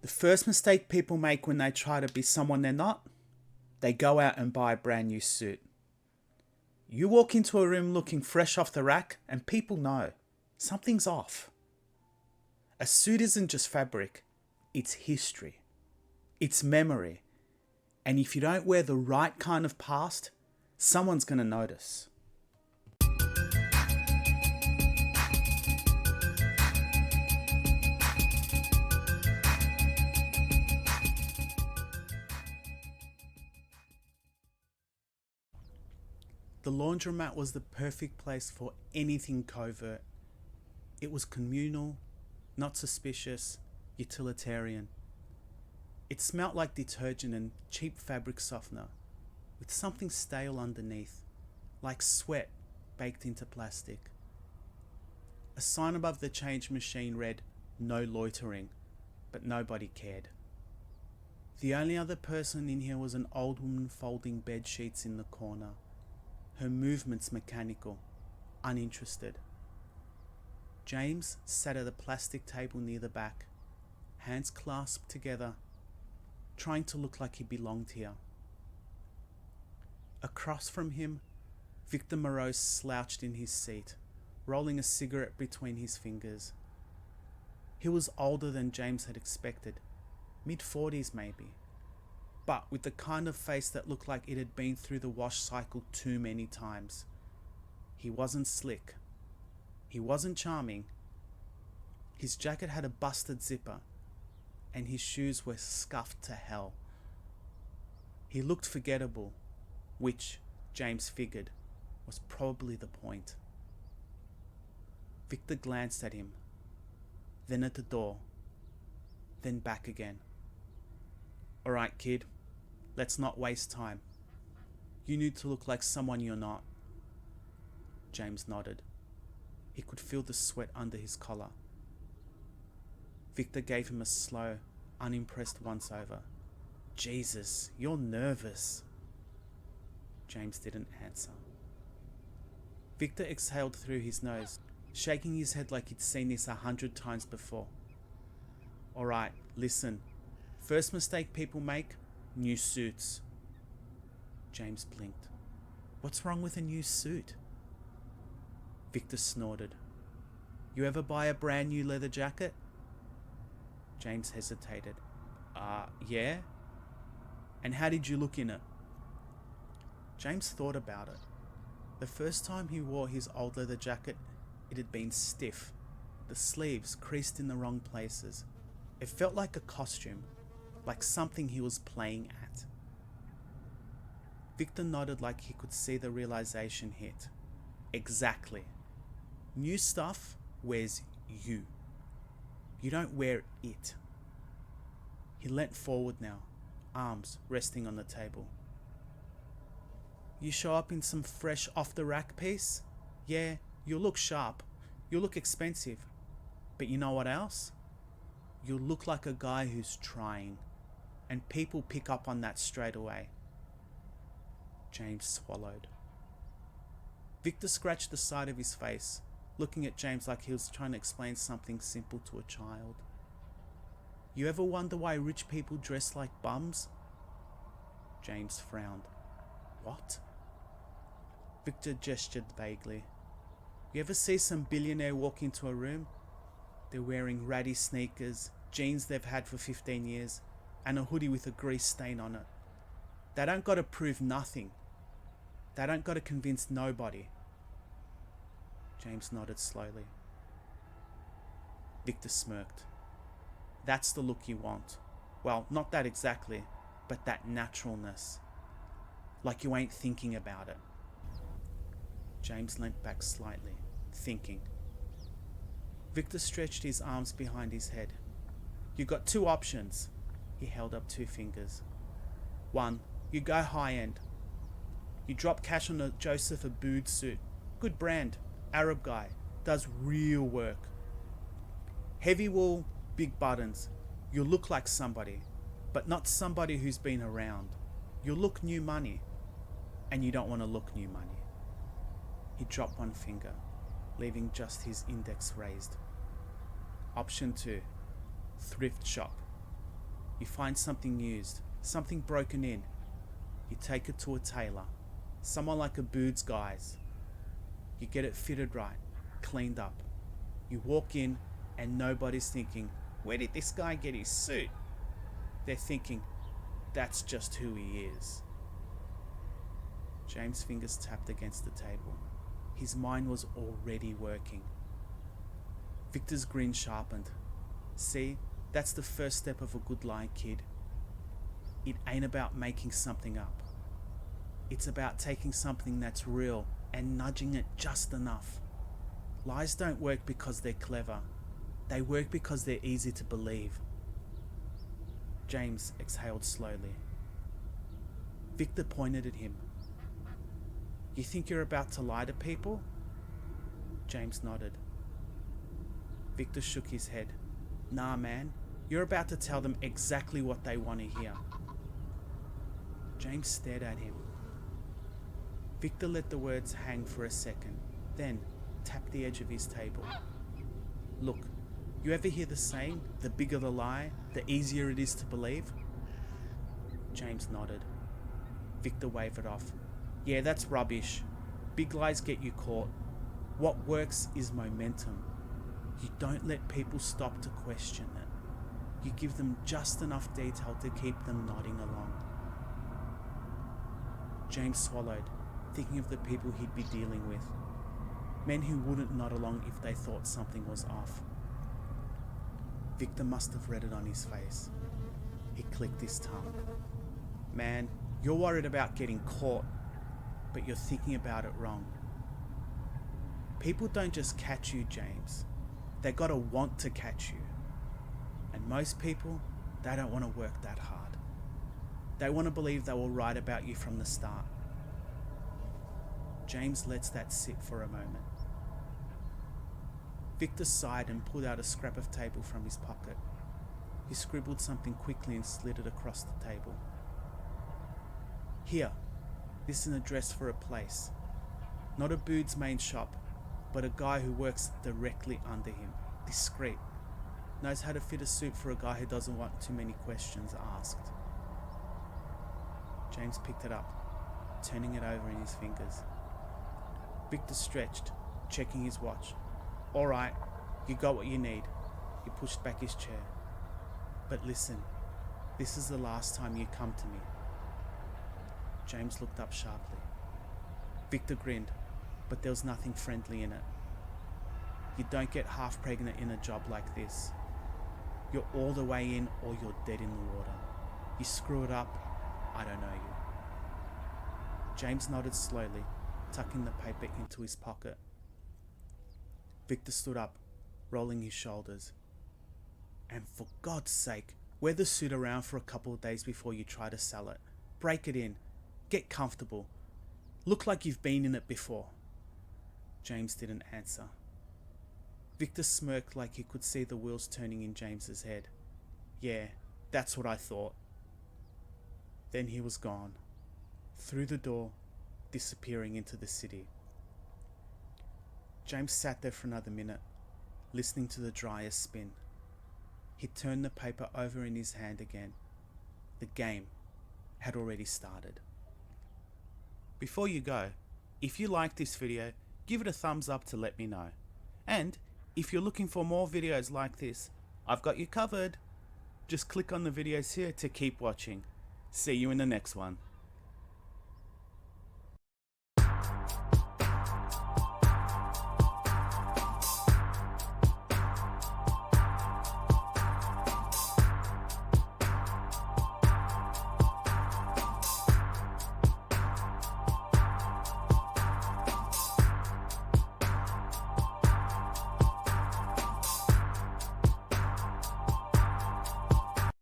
The first mistake people make when they try to be someone they're not, they go out and buy a brand new suit. You walk into a room looking fresh off the rack and people know something's off. A suit isn't just fabric, it's history, it's memory. And if you don't wear the right kind of past, someone's going to notice. The laundromat was the perfect place for anything covert. It was communal, not suspicious, utilitarian. It smelt like detergent and cheap fabric softener, with something stale underneath, like sweat baked into plastic. A sign above the change machine read, "No loitering," but nobody cared. The only other person in here was an old woman folding bed sheets in the corner. Her movements mechanical, uninterested. James sat at a plastic table near the back, hands clasped together, trying to look like he belonged here. Across from him, Victor Moreau slouched in his seat, rolling a cigarette between his fingers. He was older than James had expected, mid-40s maybe, but with the kind of face that looked like it had been through the wash cycle too many times. He wasn't slick. He wasn't charming. His jacket had a busted zipper, and his shoes were scuffed to hell. He looked forgettable, which, James figured, was probably the point. Victor glanced at him, then at the door, then back again. "All right, kid, let's not waste time. You need to look like someone you're not." James nodded. He could feel the sweat under his collar. Victor gave him a slow, unimpressed once-over. "Jesus, you're nervous." James didn't answer. Victor exhaled through his nose, shaking his head like he'd seen this 100 times before. "All right, listen. First mistake people make, new suits." James blinked. "What's wrong with a new suit?" Victor snorted. "You ever buy a brand new leather jacket?" James hesitated. Yeah? And how did you look in it?" James thought about it. The first time he wore his old leather jacket, it had been stiff, the sleeves creased in the wrong places. It felt like a costume, like something he was playing at. Victor nodded like he could see the realization hit. Exactly. New stuff wears you. You don't wear it. He leant forward now, arms resting on the table. "You show up in some fresh off-the-rack piece? Yeah, you'll look sharp. You'll look expensive. But you know what else? You'll look like a guy who's trying. And people pick up on that straight away." James swallowed. Victor scratched the side of his face, looking at James like he was trying to explain something simple to a child. "You ever wonder why rich people dress like bums?" James frowned. "What?" Victor gestured vaguely. "You ever see some billionaire walk into a room? They're wearing ratty sneakers, jeans they've had for 15 years, and a hoodie with a grease stain on it. They don't got to prove nothing. They don't got to convince nobody." James nodded slowly. Victor smirked. "That's the look you want. Well, not that exactly, but that naturalness. Like you ain't thinking about it." James leant back slightly, thinking. Victor stretched his arms behind his head. "You got two options." He held up 2 fingers. "One, you go high-end. You drop cash on a Joseph Aboud suit. Good brand, Arab guy, does real work. Heavy wool, big buttons. You'll look like somebody, but not somebody who's been around. You'll look new money, and you don't want to look new money." He dropped 1 finger, leaving just his index raised. "Option 2, thrift shop. You find something used, something broken in. You take it to a tailor, someone like a Boots guys. You get it fitted right, cleaned up. You walk in and nobody's thinking, where did this guy get his suit? They're thinking, that's just who he is. James' fingers tapped against the table. His mind was already working. Victor's grin sharpened. See, that's the first step of a good lie, kid. It ain't about making something up. It's about taking something that's real and nudging it just enough. Lies don't work because they're clever. They work because they're easy to believe. James exhaled slowly. Victor pointed at him. You think you're about to lie to people? James nodded. Victor shook his head. Nah, man. You're about to tell them exactly what they want to hear. James stared at him. Victor let the words hang for a second, then tapped the edge of his table. Look, you ever hear the saying, the bigger the lie, the easier it is to believe? James nodded. Victor wavered off. Yeah, that's rubbish. Big lies get you caught. What works is momentum. You don't let people stop to question it. You give them just enough detail to keep them nodding along. James swallowed, thinking of the people he'd be dealing with. Men who wouldn't nod along if they thought something was off. Victor must have read it on his face. He clicked his tongue. Man, you're worried about getting caught, but you're thinking about it wrong. People don't just catch you, James. They gotta want to catch you. And most people, they don't want to work that hard. They want to believe they were right about you from the start. James lets that sit for a moment. Victor sighed and pulled out a scrap of table from his pocket. He scribbled something quickly and slid it across the table. Here, this is an address for a place. Not a Bood's main shop, but a guy who works directly under him. Discreet. Knows how to fit a suit for a guy who doesn't want too many questions asked. James picked it up, turning it over in his fingers. Victor stretched, checking his watch. All right, you got what you need. He pushed back his chair. But listen, this is the last time you come to me. James looked up sharply. Victor grinned, but there was nothing friendly in it. You don't get half pregnant in a job like this. You're all the way in or you're dead in the water. You screw it up, I don't know you. James nodded slowly, tucking the paper into his pocket. Victor stood up, rolling his shoulders. And for God's sake, wear the suit around for a couple of days before you try to sell it. Break it in. Get comfortable. Look like you've been in it before. James didn't answer. Victor smirked like he could see the wheels turning in James's head. Yeah, that's what I thought. Then he was gone. Through the door, disappearing into the city. James sat there for another minute, listening to the dryer spin. He turned the paper over in his hand again. The game had already started. Before you go, if you liked this video, give it a thumbs up to let me know. And if you're looking for more videos like this, I've got you covered. Just click on the videos here to keep watching. See you in the next one.